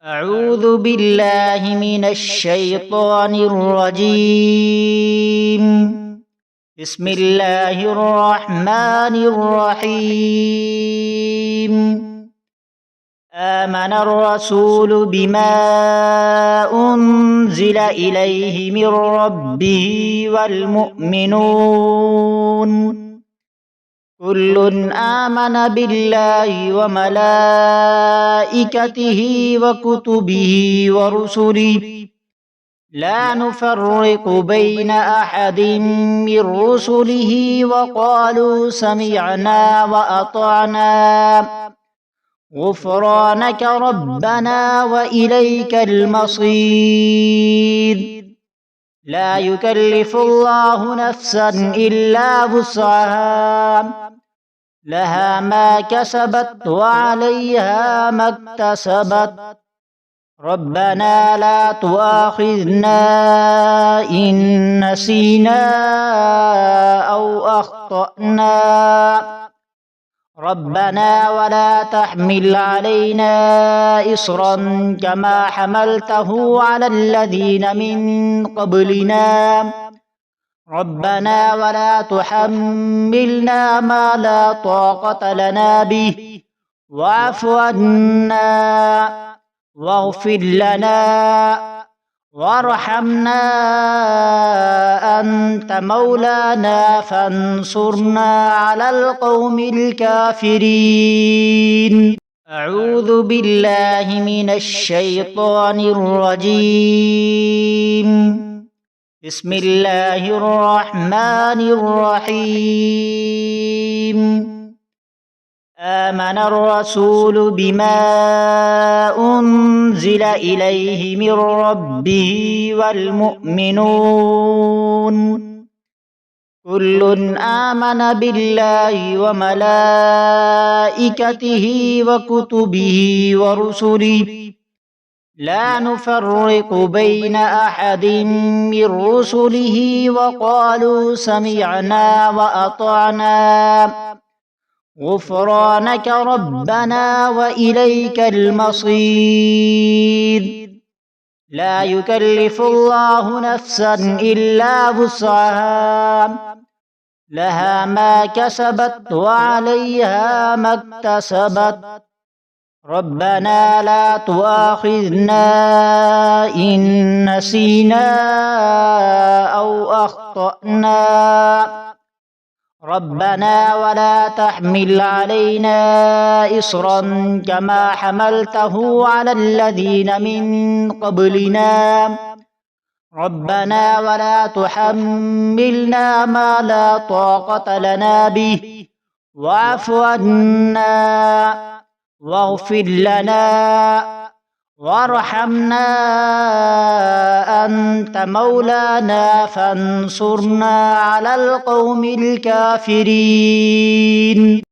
أعوذ بالله من الشيطان الرجيم. بسم الله الرحمن الرحيم. آمن الرسول بما أنزل إليه من ربه والمؤمنون كل آمن بالله وملائكته وكتبه ورسله لا نفرق بين أحد من رسله وقالوا سمعنا وأطعنا غفرانك ربنا وإليك المصير. لا يكلف الله نفسا إلا وسعها لها ما كسبت وعليها ما اكتسبت. ربنا لا تؤاخذنا إن نسينا أو أخطأنا. ربنا ولا تحمل علينا إصرا كما حملته على الذين من قبلنا. ربنا ولا تحملنا ما لا طاقة لنا به واعف عنا واغفر لنا وارحمنا أنت مولانا فانصرنا على القوم الكافرين. أعوذ بالله من الشيطان الرجيم. بسم الله الرحمن الرحيم. آمن الرسول بما أنزل إليه من ربه والمؤمنون كل آمن بالله وملائكته وكتبه ورسله لا نفرق بين أحد من رسله وقالوا سمعنا وأطعنا غفرانك ربنا وإليك المصير. لا يكلف الله نفسا إلا وسعها لها ما كسبت وعليها ما اكتسبت. ربنا لا تؤاخذنا إن نسينا أو أخطأنا. ربنا ولا تحمل علينا إصرا كما حملته على الذين من قبلنا. ربنا ولا تحملنا ما لا طاقة لنا به واعف عنا واغفر لنا وارحمنا أنت مولانا فانصرنا على القوم الكافرين.